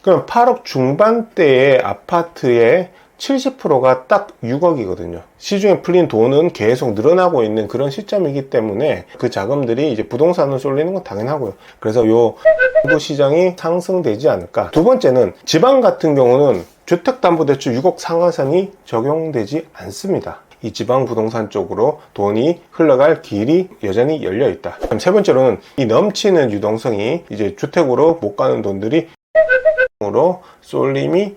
그럼 8억 중반대의 아파트의 70%가 딱 6억이거든요. 시중에 풀린 돈은 계속 늘어나고 있는 그런 시점이기 때문에 그 자금들이 이제 부동산으로 쏠리는 건 당연하고요. 그래서 요 시장이 상승되지 않을까. 두 번째는 지방 같은 경우는 주택담보대출 6억 상한선이 적용되지 않습니다. 이 지방 부동산 쪽으로 돈이 흘러갈 길이 여전히 열려 있다. 그럼 세 번째로는 이 넘치는 유동성이 이제 주택으로 못 가는 돈들이 으로 쏠림이.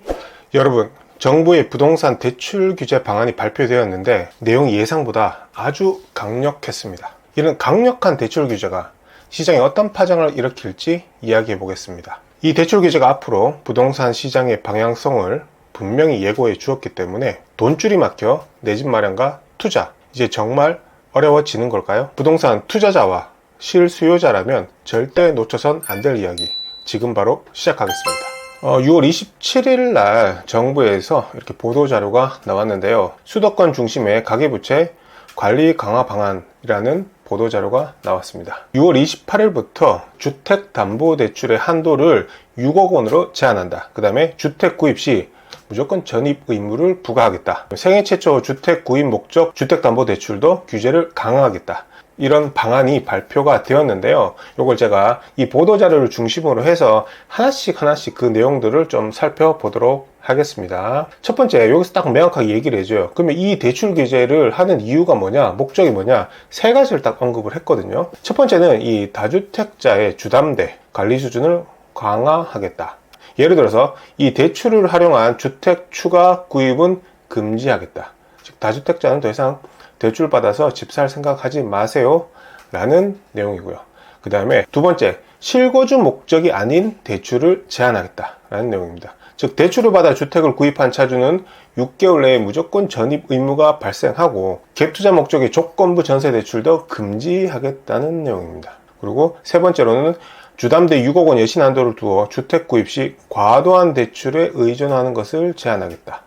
여러분, 정부의 부동산 대출 규제 방안이 발표되었는데 내용이 예상보다 아주 강력했습니다. 이런 강력한 대출 규제가 시장에 어떤 파장을 일으킬지 이야기해 보겠습니다. 이 대출 규제가 앞으로 부동산 시장의 방향성을 분명히 예고해 주었기 때문에 돈줄이 막혀 내 집 마련과 투자, 이제 정말 어려워지는 걸까요? 부동산 투자자와 실수요자라면 절대 놓쳐선 안 될 이야기, 지금 바로 시작하겠습니다. 6월 27일 날 정부에서 이렇게 보도자료가 나왔는데요. 수도권 중심의 가계부채 관리 강화 방안이라는 보도자료가 나왔습니다. 6월 28일부터 주택담보대출의 한도를 6억 원으로 제한한다. 그 다음에 주택 구입 시 무조건 전입 의무를 부과하겠다. 생애 최초 주택 구입 목적 주택담보대출도 규제를 강화하겠다. 이런 방안이 발표가 되었는데요. 이걸 제가 이 보도자료를 중심으로 해서 하나씩 그 내용들을 좀 살펴보도록 하겠습니다. 첫 번째, 여기서 딱 명확하게 얘기를 해줘요. 그러면 이 대출 규제를 하는 이유가 뭐냐, 목적이 뭐냐, 세 가지를 딱 언급을 했거든요. 첫 번째는 이 다주택자의 주담대 관리 수준을 강화하겠다. 예를 들어서 이 대출을 활용한 주택 추가 구입은 금지하겠다. 즉 다주택자는 더 이상 대출 받아서 집 살 생각하지 마세요 라는 내용이고요. 그 다음에 두 번째, 실거주 목적이 아닌 대출을 제한하겠다 라는 내용입니다. 즉 대출을 받아 주택을 구입한 차주는 6개월 내에 무조건 전입 의무가 발생하고 갭투자 목적의 조건부 전세 대출도 금지하겠다는 내용입니다. 그리고 세 번째로는 주담대 6억 원 예신 한도를 두어 주택 구입 시 과도한 대출에 의존하는 것을 제한하겠다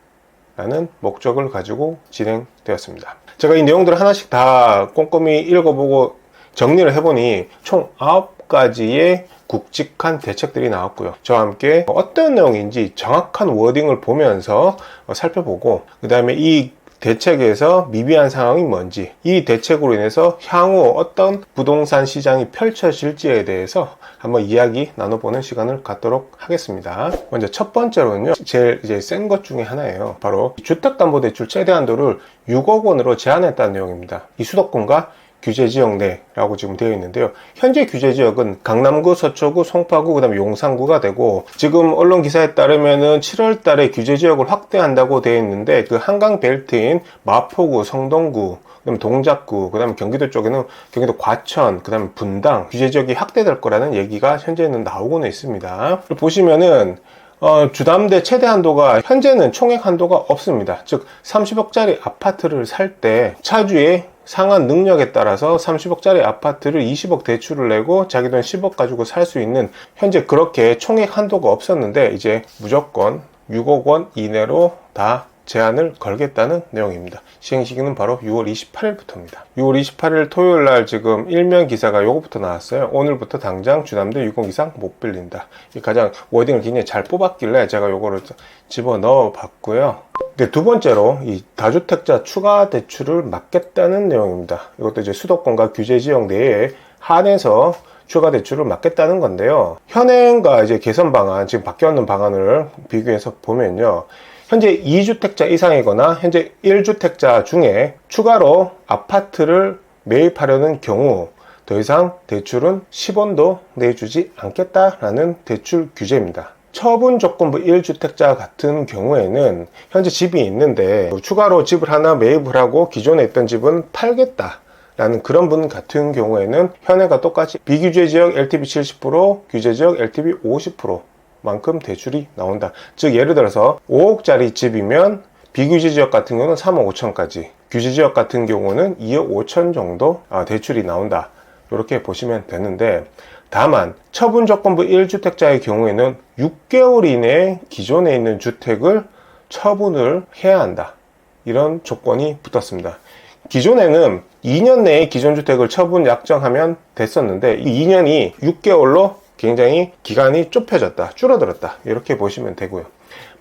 라는 목적을 가지고 진행되었습니다. 제가 이 내용들을 하나씩 다 꼼꼼히 읽어보고 정리를 해보니 총 9가지의 굵직한 대책들이 나왔고요. 저와 함께 어떤 내용인지 정확한 워딩을 보면서 살펴보고, 그 다음에 이 대책에서 미비한 상황이 뭔지, 이 대책으로 인해서 향후 어떤 부동산 시장이 펼쳐질지에 대해서 한번 이야기 나눠보는 시간을 갖도록 하겠습니다. 먼저 첫 번째로는요, 제일 이제 센 것 중에 하나예요. 바로 주택담보대출 최대 한도를 6억 원으로 제한했다는 내용입니다. 이 수도권과 규제지역 내라고 지금 되어 있는데요. 현재 규제지역은 강남구, 서초구, 송파구, 그 다음에 용산구가 되고, 지금 언론 기사에 따르면은 7월 달에 규제지역을 확대한다고 되어 있는데, 그 한강 벨트인 마포구, 성동구, 그다음에 동작구, 그다음에 경기도 쪽에는 경기도 과천, 그다음에 분당 규제지역이 확대될 거라는 얘기가 현재는 나오고는 있습니다. 보시면은 주담대 최대 한도가 현재는 총액 한도가 없습니다. 즉 30억짜리 아파트를 살 때 차주의 상한 능력에 따라서 30억짜리 아파트를 20억 대출을 내고 자기 돈 10억 가지고 살 수 있는, 현재 그렇게 총액 한도가 없었는데 이제 무조건 6억 원 이내로 다 제한을 걸겠다는 내용입니다. 시행시기는 바로 6월 28일부터입니다. 6월 28일 토요일 날 지금 일면 기사가 요거부터 나왔어요. 오늘부터 당장 주담대 6억 이상 못 빌린다. 가장 워딩을 굉장히 잘 뽑았길래 제가 요거를 집어넣어 봤고요. 두 번째로 이 다주택자 추가 대출을 막겠다는 내용입니다. 이것도 이제 수도권과 규제지역 내에 한해서 추가 대출을 막겠다는 건데요. 현행과 이제 개선 방안, 지금 바뀌었는 방안을 비교해서 보면요. 현재 2주택자 이상이거나 현재 1주택자 중에 추가로 아파트를 매입하려는 경우 더 이상 대출은 10원도 내주지 않겠다라는 대출 규제입니다. 처분 조건부 1주택자 같은 경우에는 현재 집이 있는데 추가로 집을 하나 매입을 하고 기존에 있던 집은 팔겠다 라는 그런 분 같은 경우에는 현행과 똑같이 비규제지역 LTV 70%, 규제지역 LTV 50% 만큼 대출이 나온다. 즉 예를 들어서 5억짜리 집이면 비규제지역 같은 경우는 3억 5천까지, 규제지역 같은 경우는 2억 5천 정도 대출이 나온다. 이렇게 보시면 되는데, 다만 처분 조건부 1주택자의 경우에는 6개월 이내에 기존에 있는 주택을 처분을 해야 한다. 이런 조건이 붙었습니다. 기존에는 2년 내에 기존 주택을 처분 약정하면 됐었는데 이 2년이 6개월로 굉장히 기간이 좁혀졌다, 줄어들었다, 이렇게 보시면 되고요.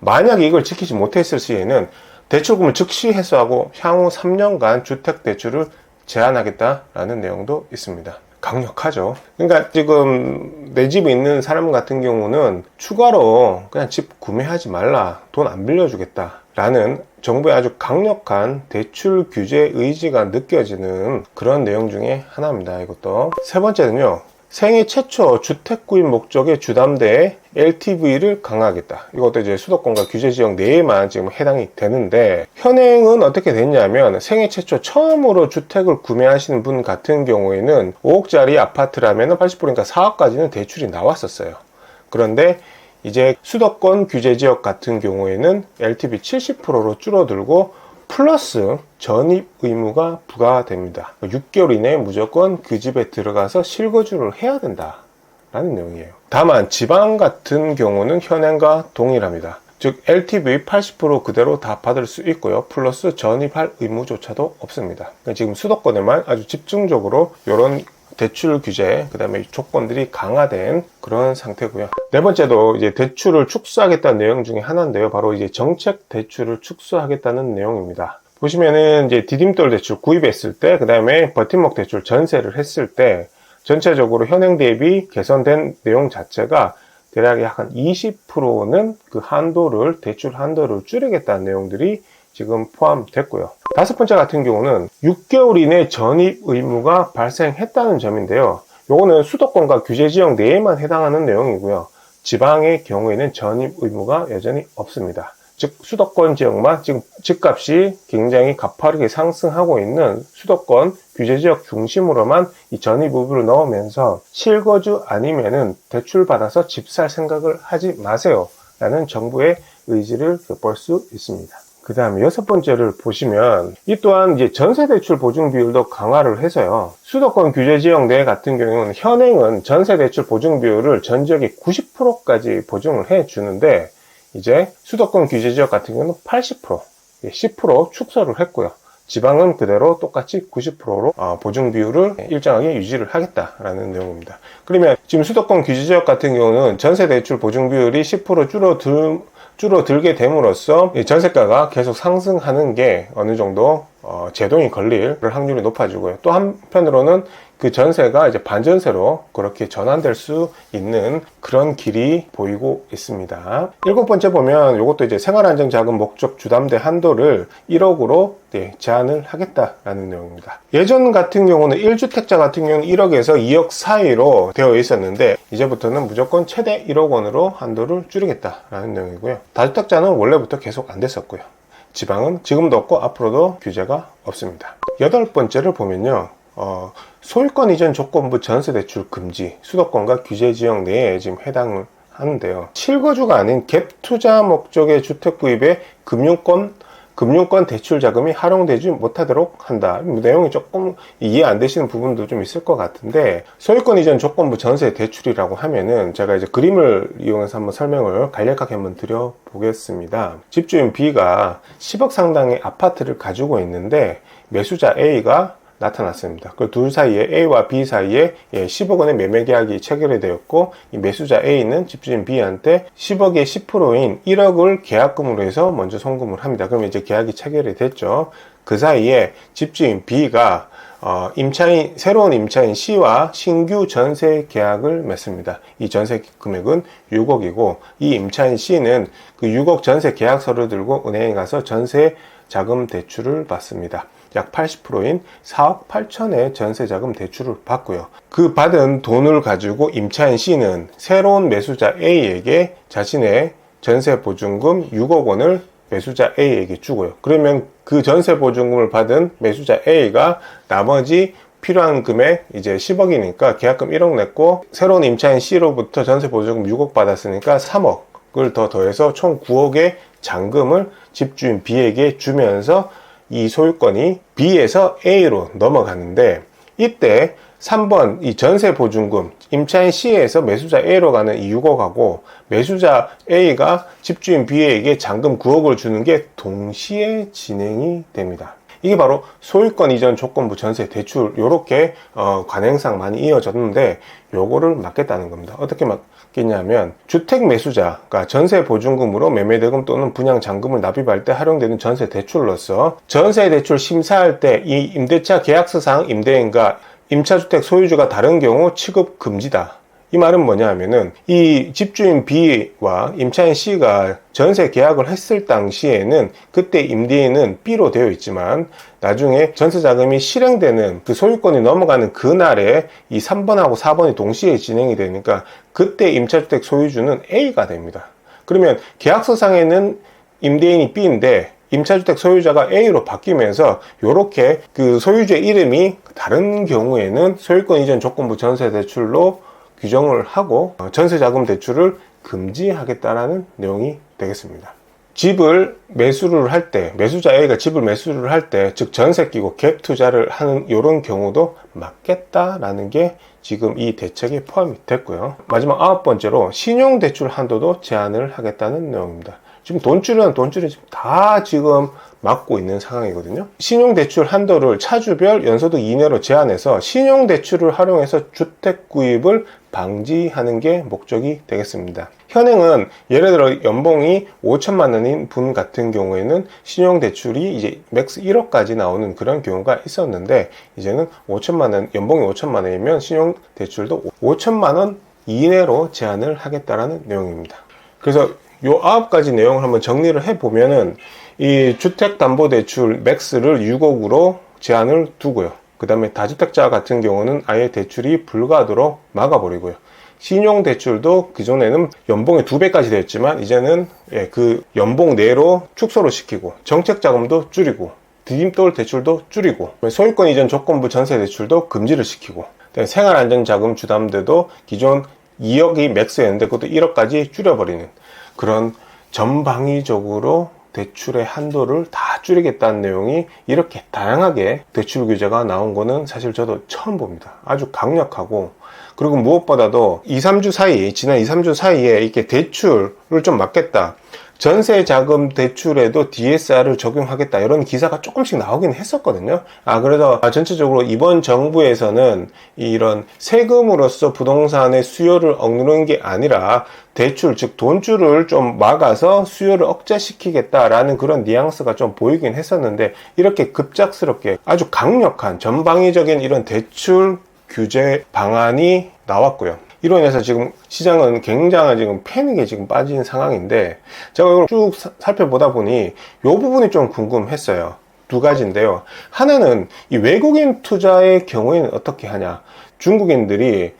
만약에 이걸 지키지 못했을 시에는 대출금을 즉시 회수하고 향후 3년간 주택대출을 제한하겠다라는 내용도 있습니다. 강력하죠. 그러니까 지금 내 집에 있는 사람 같은 경우는 추가로 그냥 집 구매하지 말라, 돈 안 빌려주겠다 라는 정부의 아주 강력한 대출 규제 의지가 느껴지는 그런 내용 중에 하나입니다. 이것도. 세 번째는요, 생애 최초 주택 구입 목적의 주담대에 LTV를 강화하겠다. 이것도 이제 수도권과 규제지역 내에만 지금 해당이 되는데, 현행은 어떻게 됐냐면 생애 최초 처음으로 주택을 구매하시는 분 같은 경우에는 5억짜리 아파트라면 80%니까 4억까지는 대출이 나왔었어요. 그런데 이제 수도권 규제지역 같은 경우에는 LTV 70%로 줄어들고 플러스 전입 의무가 부과됩니다. 6개월 이내에 무조건 그 집에 들어가서 실거주를 해야 된다 라는 내용이에요. 다만 지방 같은 경우는 현행과 동일합니다. 즉 LTV 80% 그대로 다 받을 수 있고요. 플러스 전입할 의무조차도 없습니다. 그러니까 지금 수도권에만 아주 집중적으로 이런 대출 규제, 그 다음에 조건들이 강화된 그런 상태고요. 네 번째도 이제 대출을 축소하겠다는 내용 중에 하나인데요. 바로 이제 정책 대출을 축소하겠다는 내용입니다. 보시면은 이제 디딤돌 대출 구입했을 때, 그 다음에 버팀목 대출 전세를 했을 때, 전체적으로 현행 대비 개선된 내용 자체가 대략 약 한 20%는 그 한도를, 대출 한도를 줄이겠다는 내용들이 지금 포함됐고요. 다섯 번째 같은 경우는 6개월 이내 전입 의무가 발생했다는 점인데요. 요거는 수도권과 규제지역 내에만 해당하는 내용이고요. 지방의 경우에는 전입 의무가 여전히 없습니다. 즉 수도권 지역만 지금 집값이 굉장히 가파르게 상승하고 있는 수도권 규제지역 중심으로만 이 전입 의무를 넣으면서 실거주 아니면은 대출 받아서 집 살 생각을 하지 마세요 라는 정부의 의지를 볼 수 있습니다. 그 다음에 여섯 번째를 보시면 이 또한 이제 전세대출 보증 비율도 강화를 해서요. 수도권 규제지역 내 같은 경우는 현행은 전세대출 보증 비율을 전 지역의 90%까지 보증을 해주는데 이제 수도권 규제지역 같은 경우는 80%, 10% 축소를 했고요. 지방은 그대로 똑같이 90%로 보증 비율을 일정하게 유지를 하겠다라는 내용입니다. 그러면 지금 수도권 규제지역 같은 경우는 전세대출 보증 비율이 10% 줄어들게 됨으로써 전세가가 계속 상승하는 게 어느 정도 제동이 걸릴 확률이 높아지고요. 또 한편으로는 그 전세가 이제 반전세로 그렇게 전환될 수 있는 그런 길이 보이고 있습니다. 일곱 번째 보면 이것도 이제 생활안정자금 목적 주담대 한도를 1억으로 제한을 하겠다라는 내용입니다. 예전 같은 경우는 1주택자 같은 경우는 1억에서 2억 사이로 되어 있었는데 이제부터는 무조건 최대 1억 원으로 한도를 줄이겠다라는 내용이고요. 다주택자는 원래부터 계속 안 됐었고요. 지방은 지금도 없고 앞으로도 규제가 없습니다. 여덟 번째를 보면요. 소유권 이전 조건부 전세대출 금지, 수도권과 규제지역 내에 지금 해당을 하는데요. 실거주가 아닌 갭 투자 목적의 주택 구입에 금융권 대출 자금이 활용되지 못하도록 한다. 내용이 조금 이해 안 되시는 부분도 좀 있을 것 같은데, 소유권 이전 조건부 전세 대출이라고 하면은 제가 이제 그림을 이용해서 한번 설명을 간략하게 한번 드려보겠습니다. 집주인 B가 10억 상당의 아파트를 가지고 있는데 매수자 A가 나타났습니다. 그 둘 사이에 A와 B 사이에 10억 원의 매매 계약이 체결이 되었고, 이 매수자 A는 집주인 B한테 10억의 10%인 1억을 계약금으로 해서 먼저 송금을 합니다. 그러면 이제 계약이 체결이 됐죠. 그 사이에 집주인 B가 새로운 임차인 C와 신규 전세 계약을 맺습니다. 이 전세 금액은 6억이고, 이 임차인 C는 그 6억 전세 계약서를 들고 은행에 가서 전세 자금 대출을 받습니다. 약 80%인 4억 8천의 전세자금 대출을 받고요. 그 받은 돈을 가지고 임차인 C는 새로운 매수자 A에게 자신의 전세 보증금 6억 원을 매수자 A에게 주고요. 그러면 그 전세 보증금을 받은 매수자 A가 나머지 필요한 금액 이제 10억이니까 계약금 1억 냈고, 새로운 임차인 C로부터 전세 보증금 6억 받았으니까 3억을 더 더해서 총 9억의 잔금을 집주인 B에게 주면서 이 소유권이 B에서 A로 넘어가는데, 이때 3번 이 전세 보증금 임차인 C에서 매수자 A로 가는 이 6억하고 매수자 A가 집주인 B에게 잔금 9억을 주는 게 동시에 진행이 됩니다. 이게 바로 소유권 이전 조건부 전세 대출 요렇게 관행상 많이 이어졌는데 요거를 막겠다는 겁니다. 어떻게 막겠냐면 주택 매수자가 전세 보증금으로 매매대금 또는 분양 잔금을 납입할 때 활용되는 전세 대출로서 전세 대출 심사할 때 이 임대차 계약서상 임대인과 임차주택 소유주가 다른 경우 취급 금지다. 이 말은 뭐냐 하면은 이 집주인 B와 임차인 C가 전세 계약을 했을 당시에는 그때 임대인은 B로 되어 있지만 나중에 전세 자금이 실행되는 그 소유권이 넘어가는 그날에 이 3번하고 4번이 동시에 진행이 되니까 그때 임차주택 소유주는 A가 됩니다. 그러면 계약서상에는 임대인이 B인데 임차주택 소유자가 A로 바뀌면서 이렇게 그 소유주의 이름이 다른 경우에는 소유권 이전 조건부 전세 대출로 규정을 하고 전세자금 대출을 금지하겠다라는 내용이 되겠습니다. 집을 매수를 할 때, 매수자 A가 집을 매수를 할 때, 즉 전세 끼고 갭 투자를 하는 이런 경우도 막겠다라는 게 지금 이 대책에 포함이 됐고요. 마지막 9번째로 신용대출 한도도 제한을 하겠다는 내용입니다. 지금 돈줄은 지금 다 지금 막고 있는 상황이거든요. 신용대출 한도를 차주별 연소득 이내로 제한해서 신용대출을 활용해서 주택 구입을 방지하는 게 목적이 되겠습니다. 현행은 예를 들어 연봉이 5천만 원인 분 같은 경우에는 신용대출이 이제 맥스 1억까지 나오는 그런 경우가 있었는데 이제는 5천만 원, 연봉이 5천만 원이면 신용대출도 5천만 원 이내로 제한을 하겠다라는 내용입니다. 그래서 요 9가지 내용을 한번 정리를 해보면은 이 주택담보대출 맥스를 6억으로 제한을 두고요. 그 다음에 다주택자 같은 경우는 아예 대출이 불가하도록 막아버리고요. 신용대출도 그전에는 연봉의 2배까지 됐지만 이제는 그 연봉 내로 축소를 시키고 정책자금도 줄이고 디딤돌 대출도 줄이고 소유권 이전 조건부 전세 대출도 금지를 시키고 생활안전자금 주담대도 기존 2억이 맥스였는데 그것도 1억까지 줄여버리는 그런 전방위적으로 대출의 한도를 다 줄이겠다는 내용이 이렇게 다양하게 대출 규제가 나온 거는 사실 저도 처음 봅니다. 아주 강력하고 그리고 무엇보다도 2-3주 사이, 지난 2-3주 사이에 이렇게 대출을 좀 막겠다. 전세자금 대출에도 DSR을 적용하겠다 이런 기사가 조금씩 나오긴 했었거든요. 그래서 전체적으로 이번 정부에서는 이런 세금으로서 부동산의 수요를 억누르는 게 아니라 대출, 즉 돈줄을 좀 막아서 수요를 억제시키겠다라는 그런 뉘앙스가 좀 보이긴 했었는데 이렇게 급작스럽게 아주 강력한 전방위적인 이런 대출 규제 방안이 나왔고요. 이로 인해서 지금 시장은 굉장한 지금 패닉에 지금 빠진 상황인데 제가 이걸 쭉 살펴보다 보니 이 부분이 좀 궁금했어요. 두 가지인데요. 하나는 이 외국인 투자의 경우에는 어떻게 하냐. 중국인들이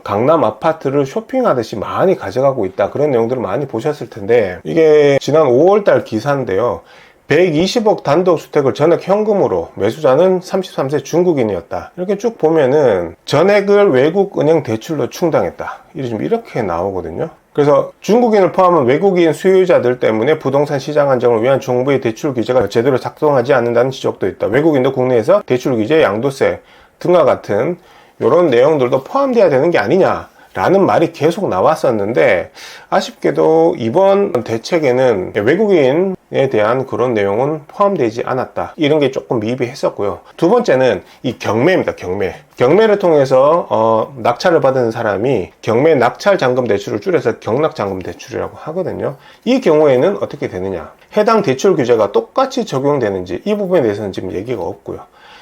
강남 아파트를 쇼핑하듯이 많이 가져가고 있다. 그런 내용들을 많이 보셨을 텐데 이게 지난 5월달 기사인데요. 120억 단독주택을 전액 현금으로 매수자는 33세 중국인이었다. 이렇게 쭉 보면은 전액을 외국은행 대출로 충당했다. 이렇게 나오거든요. 그래서 중국인을 포함한 외국인 수요자들 때문에 부동산 시장 안정을 위한 정부의 대출 규제가 제대로 작동하지 않는다는 지적도 있다. 외국인도 국내에서 대출 규제, 양도세 등과 같은 이런 내용들도 포함되어야 되는 게 아니냐. 라는 말이 계속 나왔었는데 아쉽게도 이번 대책에는 외국인에 대한 그런 내용은 포함되지 않았다. 이런 게 조금 미비했었고요. 두 번째는 이 경매입니다. 경매를 통해서 낙찰을 받은 사람이 경매 낙찰 잔금 대출을 줄여서 경락 잔금 대출이라고 하거든요. 이 경우에는 어떻게 되느냐? 해당 대출 규제가 똑같이 적용되는지 이 부분에 대해서는 지금 얘기가 없고요.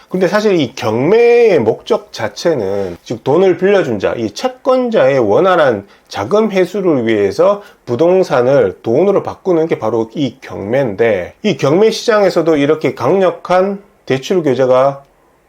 근데 사실 이 경매의 목적 자체는 즉 돈을 빌려준 자, 이 채권자의 원활한 자금 회수를 위해서 부동산을 돈으로 바꾸는 게 바로 이 경매인데 이 경매 시장에서도 이렇게 강력한 대출 규제가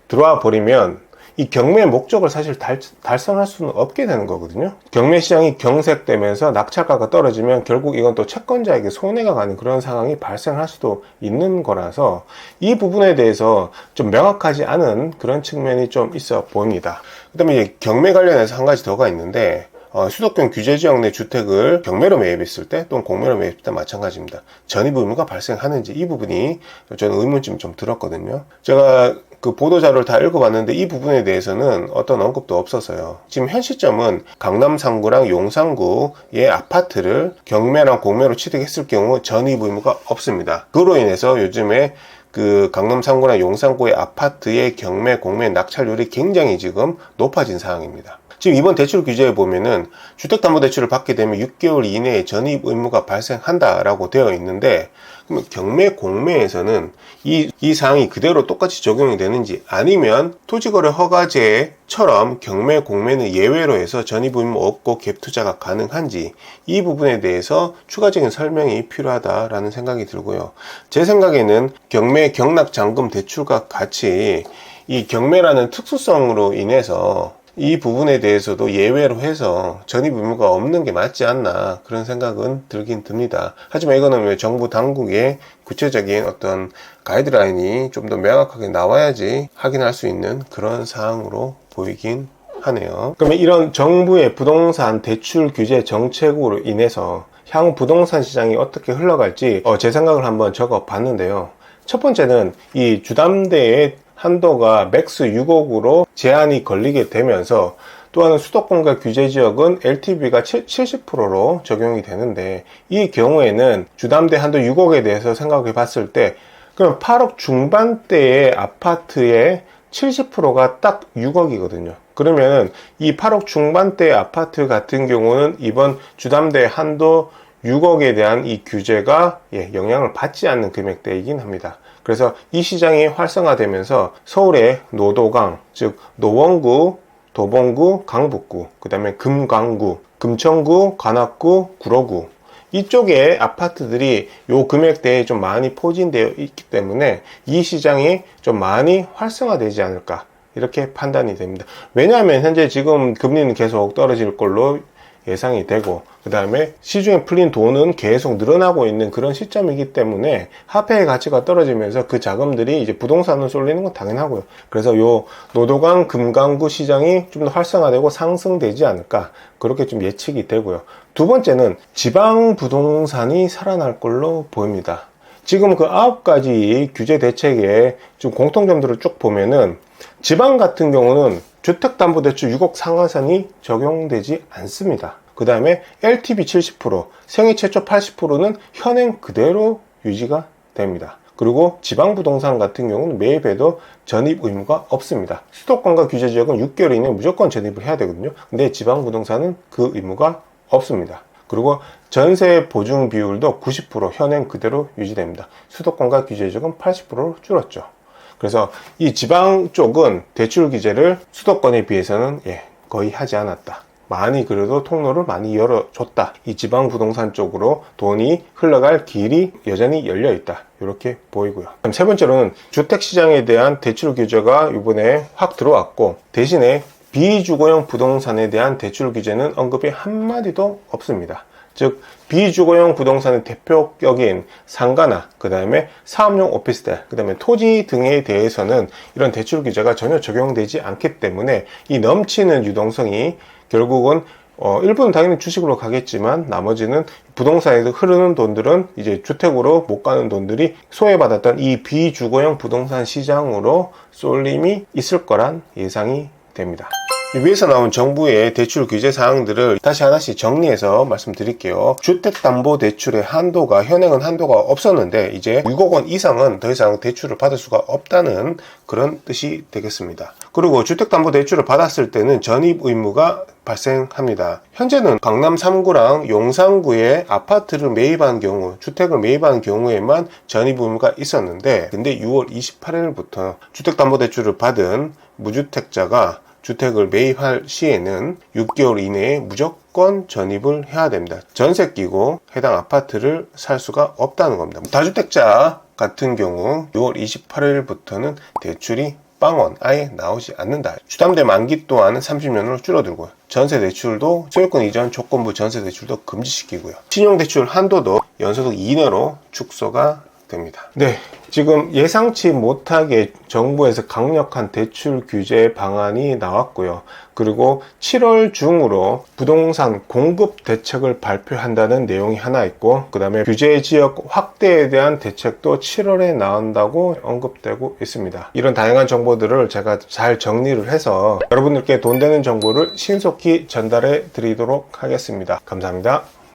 들어와 버리면 이 경매의 목적을 사실 달성할 수는 없게 되는 거거든요. 경매 시장이 경색되면서 낙찰가가 떨어지면 결국 이건 또 채권자에게 손해가 가는 그런 상황이 발생할 수도 있는 거라서 이 부분에 대해서 좀 명확하지 않은 그런 측면이 좀 있어 보입니다. 그 다음에 경매 관련해서 한 가지 더가 있는데 수도권 규제지역 내 주택을 경매로 매입했을 때 또는 공매로 매입했을 때 마찬가지입니다. 전입 의무가 발생하는지 이 부분이 저는 의문점이 좀 들었거든요. 제가 그 보도자료를 다 읽어봤는데 이 부분에 대해서는 어떤 언급도 없었어요. 지금 현 시점은 강남 3구랑 용산구의 아파트를 경매랑 공매로 취득했을 경우 전입 의무가 없습니다. 그로 인해서 요즘에 그 강남 3구나 용산구의 아파트의 경매, 공매, 낙찰률이 굉장히 지금 높아진 상황입니다. 지금 이번 대출 규제에 보면은 주택담보대출을 받게 되면 6개월 이내에 전입 의무가 발생한다라고 되어 있는데, 그러면 경매, 공매에서는 이 사항이 그대로 똑같이 적용이 되는지, 아니면 토지거래 허가제처럼 경매, 공매는 예외로 해서 전입 의무 없고 갭 투자가 가능한지, 이 부분에 대해서 추가적인 설명이 필요하다라는 생각이 들고요. 제 생각에는 경매, 경락, 잔금 대출과 같이 이 경매라는 특수성으로 인해서 이 부분에 대해서도 예외로 해서 전입 의무가 없는 게 맞지 않나, 그런 생각은 들긴 듭니다. 하지만 이거는 왜 정부 당국의 구체적인 어떤 가이드라인이 좀 더 명확하게 나와야지 확인할 수 있는 그런 사항으로 보이긴 하네요. 그러면 이런 정부의 부동산 대출 규제 정책으로 인해서 향후 부동산 시장이 어떻게 흘러갈지 제 생각을 한번 적어 봤는데요. 첫 번째는 이 주담대의 한도가 맥스 6억으로 제한이 걸리게 되면서, 또 하나 수도권과 규제지역은 LTV가 70%로 적용이 되는데, 이 경우에는 주담대 한도 6억에 대해서 생각해 봤을 때, 그럼 8억 중반대의 아파트의 70%가 딱 6억이거든요. 그러면 이 8억 중반대 아파트 같은 경우는 이번 주담대 한도 6억에 대한 이 규제가 영향을 받지 않는 금액대이긴 합니다. 그래서 이 시장이 활성화되면서 서울의 노도강, 즉 노원구, 도봉구, 강북구, 그 다음에 금강구, 금천구, 관악구, 구로구, 이쪽에 아파트들이 요 금액대에 좀 많이 포진되어 있기 때문에 이 시장이 좀 많이 활성화되지 않을까, 이렇게 판단이 됩니다. 왜냐하면 현재 지금 금리는 계속 떨어질 걸로 예상이 되고, 그 다음에 시중에 풀린 돈은 계속 늘어나고 있는 그런 시점이기 때문에 화폐의 가치가 떨어지면서 그 자금들이 이제 부동산으로 쏠리는 건 당연하고요. 그래서 요 노도강, 금강구 시장이 좀 더 활성화되고 상승되지 않을까, 그렇게 좀 예측이 되고요. 두 번째는 지방 부동산이 살아날 걸로 보입니다. 지금 그 9가지 규제 대책의 좀 공통점들을 쭉 보면은, 지방 같은 경우는 주택담보대출 6억 상한선이 적용되지 않습니다. 그 다음에 LTV 70%, 생애 최초 80%는 현행 그대로 유지가 됩니다. 그리고 지방부동산 같은 경우는 매입에도 전입 의무가 없습니다. 수도권과 규제지역은 6개월 이내에 무조건 전입을 해야 되거든요. 근데 지방부동산은 그 의무가 없습니다. 그리고 전세 보증 비율도 90% 현행 그대로 유지됩니다. 수도권과 규제지역은 80%로 줄었죠. 그래서 이 지방 쪽은 대출 규제를 수도권에 비해서는 거의 하지 않았다. 많이 그래도 통로를 많이 열어줬다. 이 지방 부동산 쪽으로 돈이 흘러갈 길이 여전히 열려있다. 이렇게 보이고요. 그럼 세 번째로는 주택시장에 대한 대출 규제가 이번에 확 들어왔고, 대신에 비주거용 부동산에 대한 대출 규제는 언급이 한마디도 없습니다. 즉 비주거용 부동산의 대표격인 상가나 그 다음에 사업용 오피스텔, 그 다음에 토지 등에 대해서는 이런 대출 규제가 전혀 적용되지 않기 때문에 이 넘치는 유동성이 결국은 일부는 당연히 주식으로 가겠지만 나머지는 부동산에도 흐르는 돈들은 이제 주택으로 못 가는 돈들이 소외받았던 이 비주거용 부동산 시장으로 쏠림이 있을 거란 예상이 됩니다. 위에서 나온 정부의 대출 규제 사항들을 다시 하나씩 정리해서 말씀드릴게요. 주택담보대출의 한도가, 현행은 한도가 없었는데 이제 6억 원 이상은 더 이상 대출을 받을 수가 없다는 그런 뜻이 되겠습니다. 그리고 주택담보대출을 받았을 때는 전입 의무가 발생합니다. 현재는 강남 3구랑 용산구에 아파트를 매입한 경우, 주택을 매입한 경우에만 전입 의무가 있었는데, 근데 6월 28일부터 주택담보대출을 받은 무주택자가 주택을 매입할 시에는 6개월 이내에 무조건 전입을 해야 됩니다. 전세 끼고 해당 아파트를 살 수가 없다는 겁니다. 다주택자 같은 경우 6월 28일부터는 대출이 빵원 아예 나오지 않는다. 주담대 만기 또한 30년으로 줄어들고요. 전세 대출도 소유권 이전 조건부 전세 대출도 금지시키고요. 신용대출 한도도 연소득 이내로 축소가 됩니다. 네, 지금 예상치 못하게 정부에서 강력한 대출 규제 방안이 나왔고요. 그리고 7월 중으로 부동산 공급 대책을 발표한다는 내용이 하나 있고, 그 다음에 규제 지역 확대에 대한 대책도 7월에 나온다고 언급되고 있습니다. 이런 다양한 정보들을 제가 잘 정리를 해서 여러분들께 돈 되는 정보를 신속히 전달해 드리도록 하겠습니다. 감사합니다.